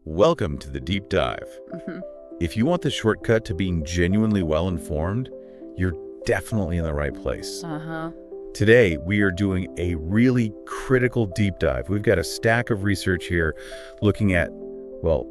Welcome to the deep dive. If you want the shortcut to being genuinely well-informed, you're definitely in the right place. Today, we are doing a really critical deep dive. We've got a stack of research here looking at, well,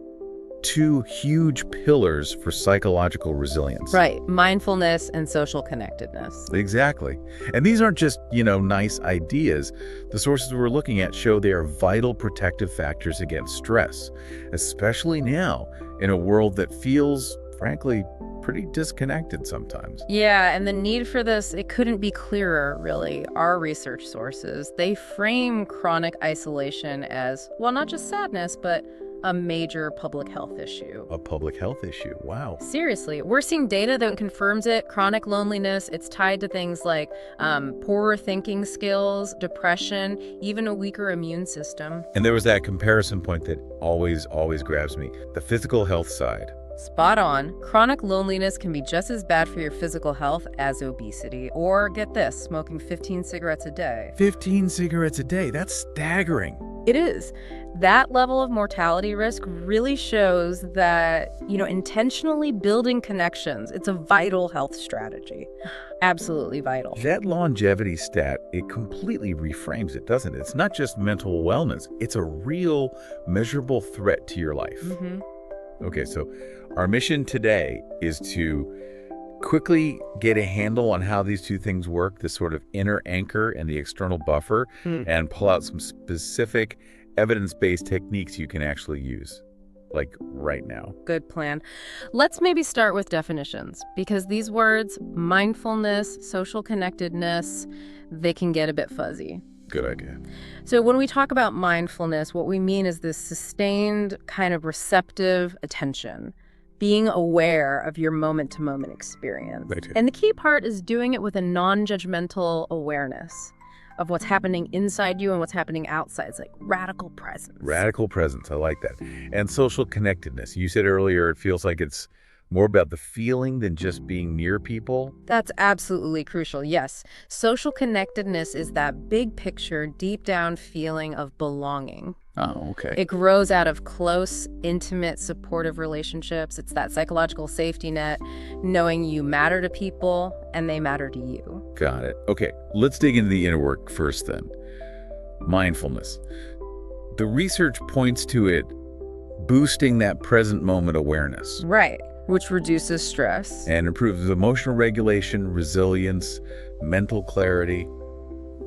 two huge pillars for psychological resilience. Right. Mindfulness and social connectedness. Exactly. And these aren't just, nice ideas. The sources we're looking at show they are vital protective factors against stress, especially now in a world that feels, frankly, pretty disconnected sometimes. Yeah, and the need for this, it couldn't be clearer, really. Our research sources, they frame chronic isolation as, well, not just sadness, but a major public health issue. A public health issue. Wow. Seriously, we're seeing data that confirms it. Chronic loneliness, it's tied to things like poorer thinking skills, depression, even a weaker immune system. And there was that comparison point that always grabs me, the physical health side. Spot on. Chronic loneliness can be just as bad for your physical health as obesity. Or, get this, smoking 15 cigarettes a day. 15 cigarettes a day. That's staggering. It is. That level of mortality risk really shows that, intentionally building connections, it's a vital health strategy. Absolutely vital. That longevity stat, it completely reframes it, doesn't it? It's not just mental wellness. It's a real, measurable threat to your life. Okay, so our mission today is to quickly get a handle on how these two things work, this sort of inner anchor and the external buffer, and pull out some specific evidence-based techniques you can actually use, like right now. Good plan. Let's maybe start with definitions, because these words, mindfulness, social connectedness, they can get a bit fuzzy. Good idea. So when we talk about mindfulness, what we mean is this sustained kind of receptive attention, being aware of your moment-to-moment experience. Right. And the key part is doing it with a non-judgmental awareness of what's happening inside you and what's happening outside. It's like radical presence. Radical presence. I like that. And social connectedness. You said earlier it feels like it's more about the feeling than just being near people. That's absolutely crucial, yes. Social connectedness is that big picture, deep down feeling of belonging. Oh, okay. It grows out of close, intimate, supportive relationships. It's that psychological safety net, knowing you matter to people and they matter to you. Got it. Okay, let's dig into the inner work first then. Mindfulness. The research points to it boosting that present moment awareness. Right, which reduces stress. And improves emotional regulation, resilience, mental clarity,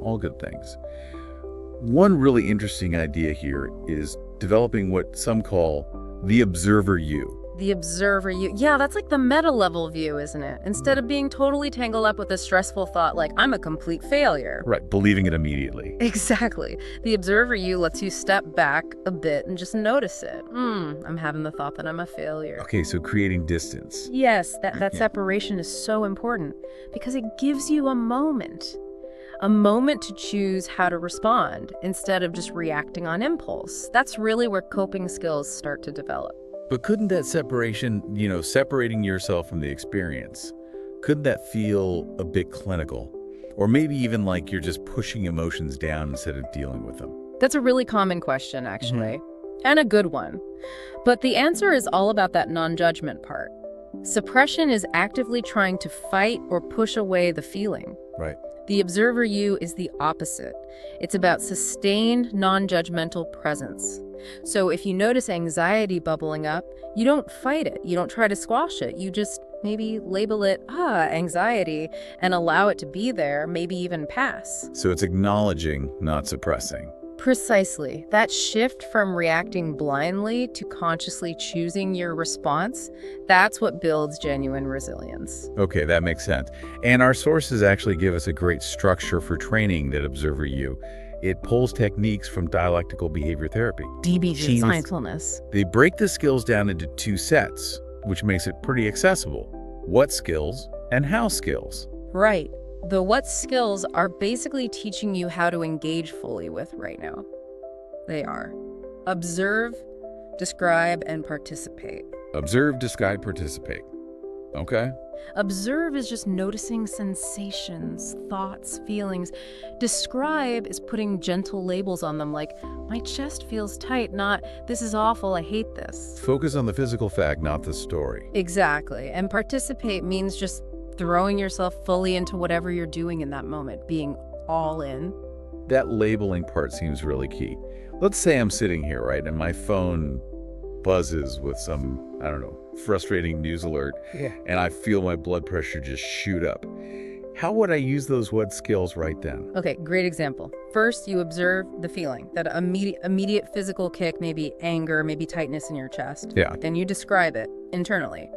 all good things. One really interesting idea here is developing what some call the observer you. The observer you. Yeah, that's like the meta level view, isn't it? Instead of being totally tangled up with a stressful thought like, I'm a complete failure. Right, believing it immediately. Exactly. The observer you lets you step back a bit and just notice it. I'm having the thought that I'm a failure. Okay, so creating distance. Yes, that separation is so important because it gives you a moment to choose how to respond instead of just reacting on impulse. That's really where coping skills start to develop. But couldn't that separation, separating yourself from the experience, couldn't that feel a bit clinical? Or maybe even like you're just pushing emotions down instead of dealing with them? That's a really common question, actually, and a good one. But the answer is all about that non-judgment part. Suppression is actively trying to fight or push away the feeling. Right. The observer you is the opposite. It's about sustained, non-judgmental presence. So if you notice anxiety bubbling up, you don't fight it. You don't try to squash it. You just maybe label it, anxiety, and allow it to be there, maybe even pass. So it's acknowledging, not suppressing. Precisely. That shift from reacting blindly to consciously choosing your response, that's what builds genuine resilience. Okay, that makes sense. And our sources actually give us a great structure for training that observer you. It pulls techniques from dialectical behavior therapy. DBT, mindfulness. They break the skills down into two sets, which makes it pretty accessible. What skills and how skills. Right. The what skills are basically teaching you how to engage fully with right now. They are observe, describe, and participate. Observe, describe, participate. Okay. Observe is just noticing sensations, thoughts, feelings. Describe is putting gentle labels on them, like, my chest feels tight, not, this is awful, I hate this. Focus on the physical fact, not the story. Exactly. And participate means just throwing yourself fully into whatever you're doing in that moment, being all in. That labeling part seems really key. Let's say I'm sitting here, right, and my phone buzzes with some, I don't know, frustrating news alert, and I feel my blood pressure just shoot up. How would I use those what skills right then? Okay, great example. First, you observe the feeling, that immediate physical kick, maybe anger, maybe tightness in your chest. Yeah. Then you describe it internally.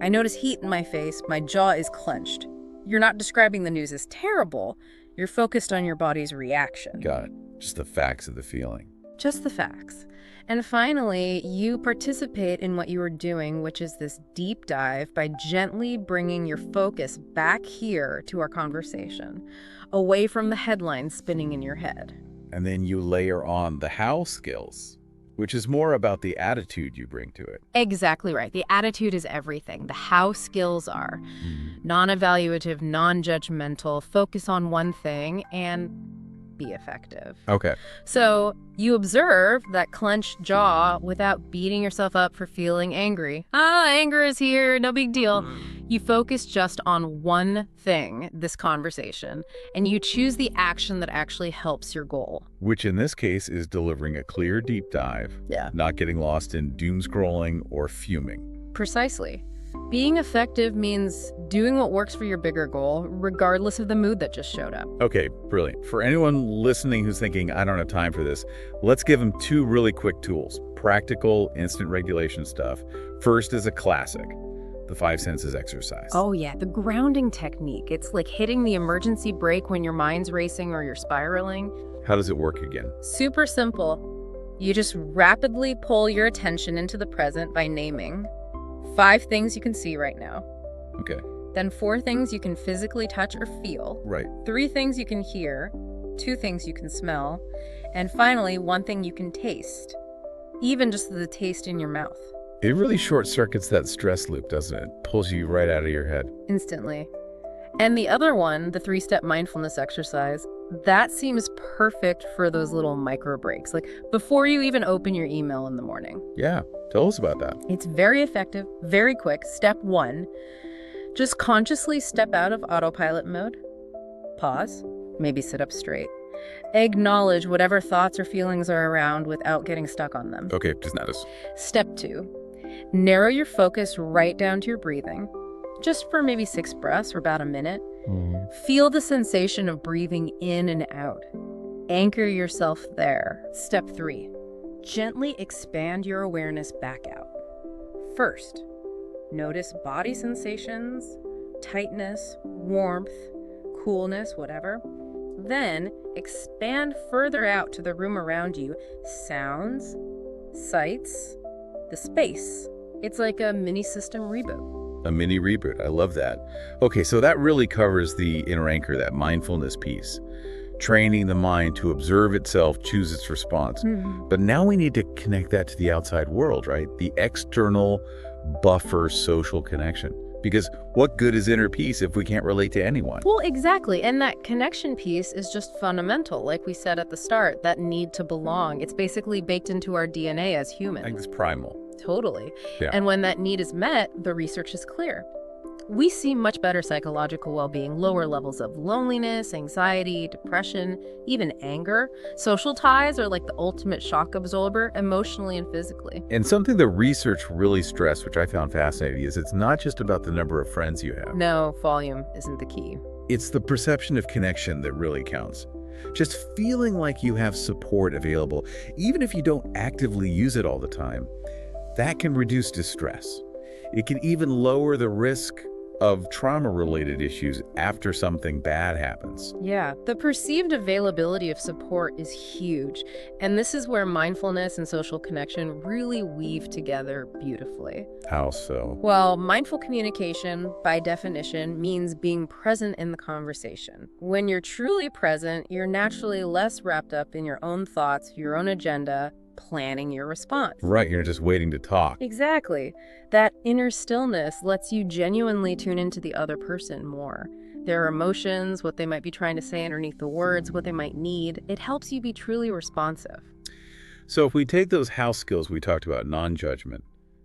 I notice heat in my face, my jaw is clenched. You're not describing the news as terrible. You're focused on your body's reaction. Got it. Just the facts of the feeling. Just the facts. And finally, you participate in what you are doing, which is this deep dive by gently bringing your focus back here to our conversation, away from the headlines spinning in your head. And then you layer on the how skills, which is more about the attitude you bring to it. Exactly right. The attitude is everything. The how skills are non-evaluative, non-judgmental, focus on one thing, and be effective. Okay. So you observe that clenched jaw without beating yourself up for feeling angry. Anger is here, no big deal. You focus just on one thing, this conversation, and you choose the action that actually helps your goal. Which in this case is delivering a clear deep dive, not getting lost in doom scrolling or fuming. Precisely. Being effective means doing what works for your bigger goal, regardless of the mood that just showed up. Okay, brilliant. For anyone listening who's thinking, I don't have time for this, let's give them two really quick tools. Practical, instant regulation stuff. First is a classic, the 5 senses exercise. Oh yeah, the grounding technique. It's like hitting the emergency brake when your mind's racing or you're spiraling. How does it work again? Super simple. You just rapidly pull your attention into the present by naming 5 things you can see right now. Okay. Then 4 things you can physically touch or feel. Right. 3 things you can hear. 2 things you can smell. And finally, 1 thing you can taste. Even just the taste in your mouth. It really short circuits that stress loop, doesn't it? Pulls you right out of your head. Instantly. And the other one, the 3-step mindfulness exercise, that seems perfect for those little micro breaks, like before you even open your email in the morning. Yeah, tell us about that. It's very effective, very quick. Step 1, just consciously step out of autopilot mode. Pause, maybe sit up straight. Acknowledge whatever thoughts or feelings are around without getting stuck on them. Okay, just notice. Step 2, narrow your focus right down to your breathing, just for maybe 6 breaths or about a minute. Feel the sensation of breathing in and out. Anchor yourself there. Step 3, gently expand your awareness back out. First, notice body sensations, tightness, warmth, coolness, whatever. Then expand further out to the room around you. Sounds, sights, the space. It's like a mini system reboot. A mini reboot. I love that. Okay, so that really covers the inner anchor, that mindfulness piece. Training the mind to observe itself, choose its response. But now we need to connect that to the outside world, right? The external buffer social connection. Because what good is inner peace if we can't relate to anyone? Well, exactly. And that connection piece is just fundamental. Like we said at the start, that need to belong. It's basically baked into our DNA as humans. I think it's primal. Totally. Yeah. And when that need is met, the research is clear. We see much better psychological well-being, lower levels of loneliness, anxiety, depression, even anger. Social ties are like the ultimate shock absorber, emotionally and physically. And something the research really stressed, which I found fascinating, is it's not just about the number of friends you have. No, volume isn't the key. It's the perception of connection that really counts. Just feeling like you have support available, even if you don't actively use it all the time, that can reduce distress. It can even lower the risk of trauma-related issues after something bad happens. Yeah, the perceived availability of support is huge. And this is where mindfulness and social connection really weave together beautifully. How so? Well, mindful communication, by definition, means being present in the conversation. When you're truly present, you're naturally less wrapped up in your own thoughts, your own agenda, planning your response. Right, you're just waiting to talk. Exactly. That inner stillness lets you genuinely tune into the other person more. Their emotions, what they might be trying to say underneath the words, what they might need. It helps you be truly responsive. So if we take those house skills we talked about, non-judgment,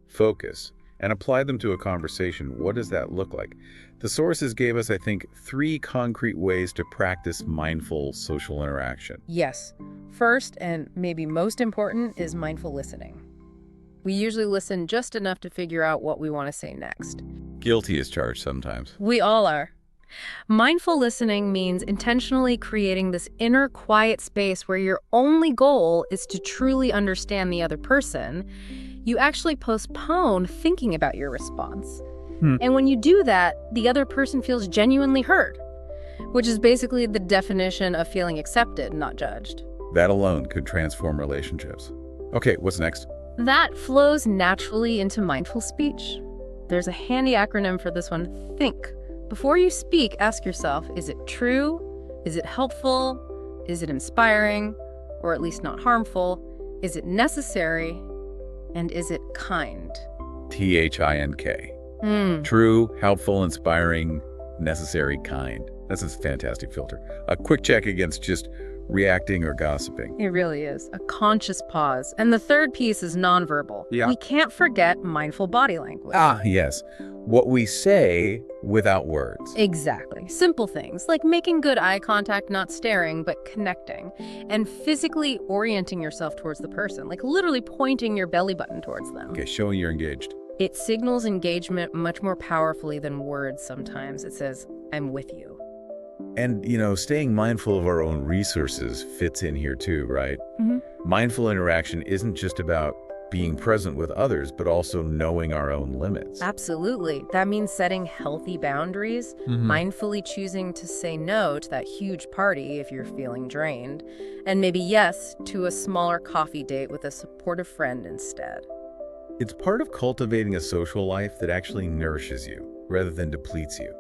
focus, and apply them to a conversation, what does that look like? The sources gave us, I think, 3 concrete ways to practice mindful social interaction. Yes. First, and maybe most important, is mindful listening. We usually listen just enough to figure out what we want to say next. Guilty as charged sometimes. We all are. Mindful listening means intentionally creating this inner quiet space where your only goal is to truly understand the other person. You actually postpone thinking about your response. And when you do that, the other person feels genuinely heard, which is basically the definition of feeling accepted, not judged. That alone could transform relationships. Okay, what's next? That flows naturally into mindful speech. There's a handy acronym for this one, THINK. Before you speak, ask yourself, is it true? Is it helpful? Is it inspiring? Or at least not harmful? Is it necessary? And is it kind? THINK. True, helpful, inspiring, necessary, kind. That's a fantastic filter. A quick check against just reacting or gossiping. It really is. A conscious pause. And the third piece is nonverbal. Yeah. We can't forget mindful body language. Yes. What we say without words. Exactly. Simple things like making good eye contact, not staring, but connecting. And physically orienting yourself towards the person, like literally pointing your belly button towards them. Okay, showing you're engaged. It signals engagement much more powerfully than words sometimes. It says, I'm with you. And, staying mindful of our own resources fits in here too, right? Mindful interaction isn't just about being present with others, but also knowing our own limits. Absolutely. That means setting healthy boundaries, mindfully choosing to say no to that huge party if you're feeling drained, and maybe yes to a smaller coffee date with a supportive friend instead. It's part of cultivating a social life that actually nourishes you rather than depletes you.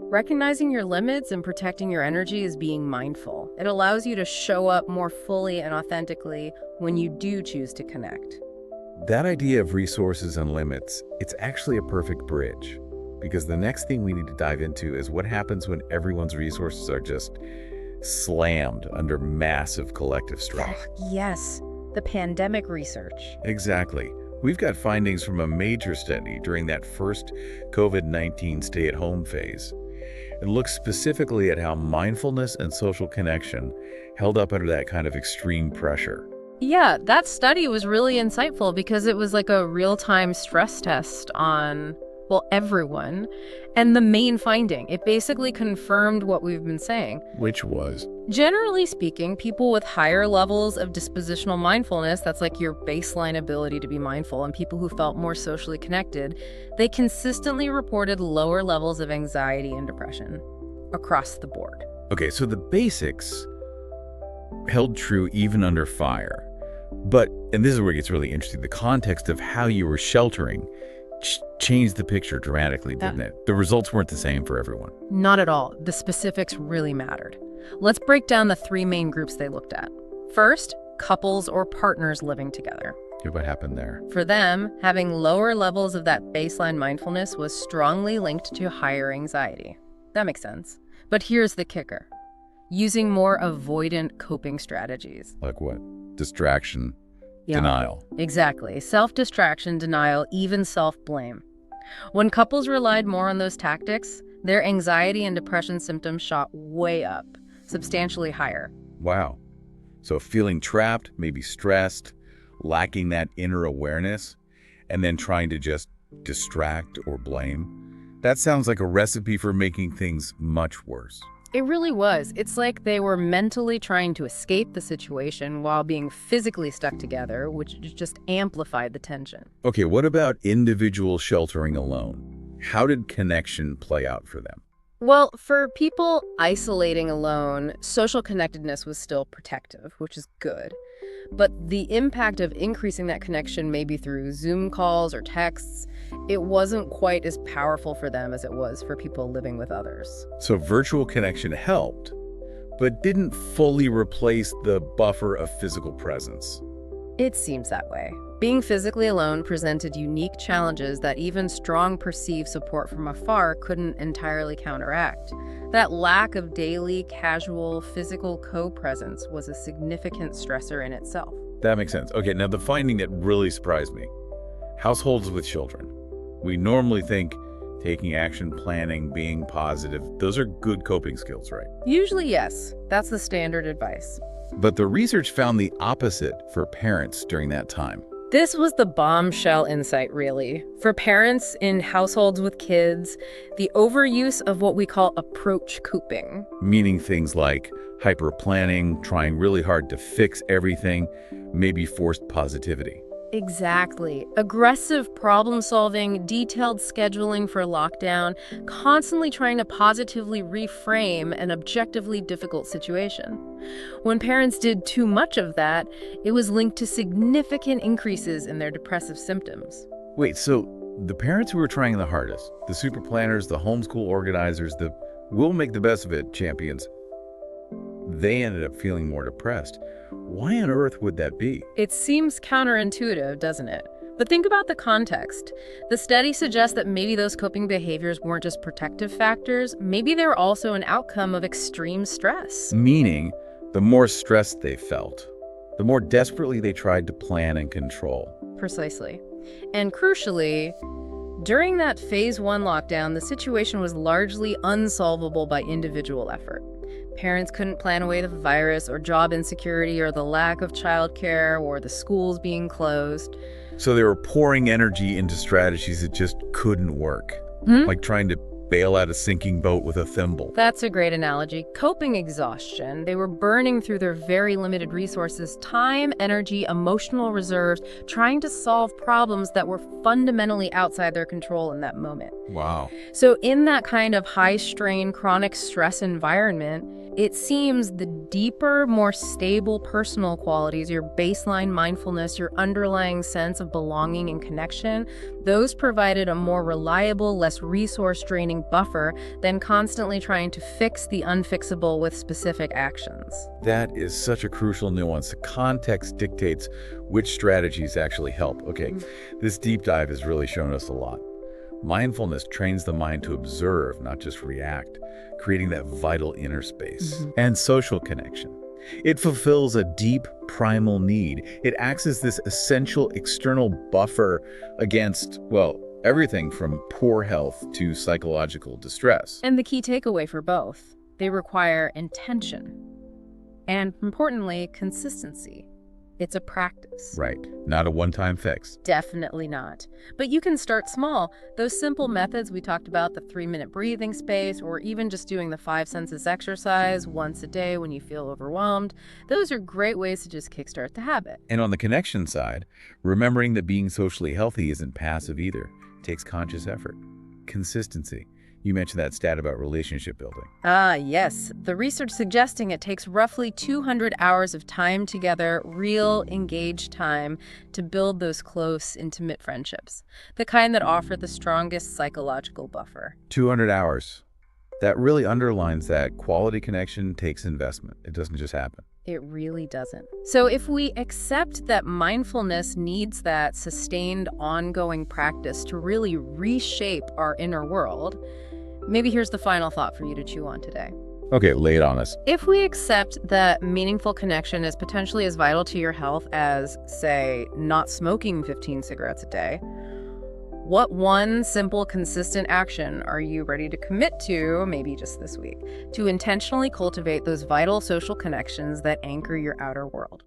Recognizing your limits and protecting your energy is being mindful. It allows you to show up more fully and authentically when you do choose to connect. That idea of resources and limits, it's actually a perfect bridge, because the next thing we need to dive into is what happens when everyone's resources are just slammed under massive collective stress. Yes, the pandemic research. Exactly. We've got findings from a major study during that first COVID-19 stay-at-home phase. It looks specifically at how mindfulness and social connection held up under that kind of extreme pressure. Yeah, that study was really insightful because it was like a real-time stress test on, everyone. And the main finding, it basically confirmed what we've been saying. Which was? Generally speaking, people with higher levels of dispositional mindfulness, that's like your baseline ability to be mindful, and people who felt more socially connected, they consistently reported lower levels of anxiety and depression across the board. Okay, so the basics held true even under fire. But, and this is where it gets really interesting, the context of how you were sheltering changed the picture dramatically, didn't it? The results weren't the same for everyone. Not at all. The specifics really mattered. Let's break down the 3 main groups they looked at. First, couples or partners living together. Okay, what happened there? For them, having lower levels of that baseline mindfulness was strongly linked to higher anxiety. That makes sense. But here's the kicker. Using more avoidant coping strategies. Like what? Distraction, denial. Exactly. Self-distraction, denial, even self-blame. When couples relied more on those tactics, their anxiety and depression symptoms shot way up, substantially higher. Wow. So feeling trapped, maybe stressed, lacking that inner awareness, and then trying to just distract or blame. That sounds like a recipe for making things much worse. It really was. It's like they were mentally trying to escape the situation while being physically stuck together, which just amplified the tension. Okay, what about individual sheltering alone? How did connection play out for them? Well, for people isolating alone, social connectedness was still protective, which is good. But the impact of increasing that connection, maybe through Zoom calls or texts, it wasn't quite as powerful for them as it was for people living with others. So virtual connection helped, but didn't fully replace the buffer of physical presence. It seems that way. Being physically alone presented unique challenges that even strong perceived support from afar couldn't entirely counteract. That lack of daily, casual, physical co-presence was a significant stressor in itself. That makes sense. Okay, now the finding that really surprised me. Households with children. We normally think taking action, planning, being positive, those are good coping skills, right? Usually, yes. That's the standard advice. But the research found the opposite for parents during that time. This was the bombshell insight, really. For parents in households with kids, the overuse of what we call approach coping. Meaning things like hyper-planning, trying really hard to fix everything, maybe forced positivity. Exactly. Aggressive problem-solving, detailed scheduling for lockdown, constantly trying to positively reframe an objectively difficult situation. When parents did too much of that, it was linked to significant increases in their depressive symptoms. Wait, so the parents who were trying the hardest, the super planners, the homeschool organizers, the we'll make the best of it champions, they ended up feeling more depressed. Why on earth would that be? It seems counterintuitive, doesn't it? But think about the context. The study suggests that maybe those coping behaviors weren't just protective factors, maybe they're also an outcome of extreme stress. Meaning, the more stressed they felt, the more desperately they tried to plan and control. Precisely. And crucially, during that phase 1 lockdown, the situation was largely unsolvable by individual effort. Parents couldn't plan away the virus or job insecurity or the lack of childcare or the schools being closed. So they were pouring energy into strategies that just couldn't work. Like trying to bail out a sinking boat with a thimble. That's a great analogy. Coping exhaustion. They were burning through their very limited resources, time, energy, emotional reserves, trying to solve problems that were fundamentally outside their control in that moment. Wow. So in that kind of high-strain, chronic stress environment, it seems the deeper, more stable personal qualities, your baseline mindfulness, your underlying sense of belonging and connection, those provided a more reliable, less resource-draining buffer than constantly trying to fix the unfixable with specific actions. That is such a crucial nuance. The context dictates which strategies actually help. Okay, this deep dive has really shown us a lot. Mindfulness trains the mind to observe, not just react, creating that vital inner space. And social connection. It fulfills a deep primal need. It acts as this essential external buffer against, well, everything from poor health to psychological distress. And the key takeaway for both, they require intention. And importantly, consistency. It's a practice. Right. Not a one-time fix. Definitely not. But you can start small. Those simple methods we talked about, the 3-minute breathing space, or even just doing the 5 senses exercise once a day when you feel overwhelmed, those are great ways to just kickstart the habit. And on the connection side, remembering that being socially healthy isn't passive either. It takes conscious effort. Consistency. You mentioned that stat about relationship building. Ah, yes. The research suggesting it takes roughly 200 hours of time together, real, engaged time, to build those close, intimate friendships. The kind that offer the strongest psychological buffer. 200 hours. That really underlines that quality connection takes investment. It doesn't just happen. It really doesn't. So if we accept that mindfulness needs that sustained, ongoing practice to really reshape our inner world, maybe here's the final thought for you to chew on today. Okay, lay it on us. If we accept that meaningful connection is potentially as vital to your health as, say, not smoking 15 cigarettes a day, what one simple, consistent action are you ready to commit to, maybe just this week, to intentionally cultivate those vital social connections that anchor your outer world?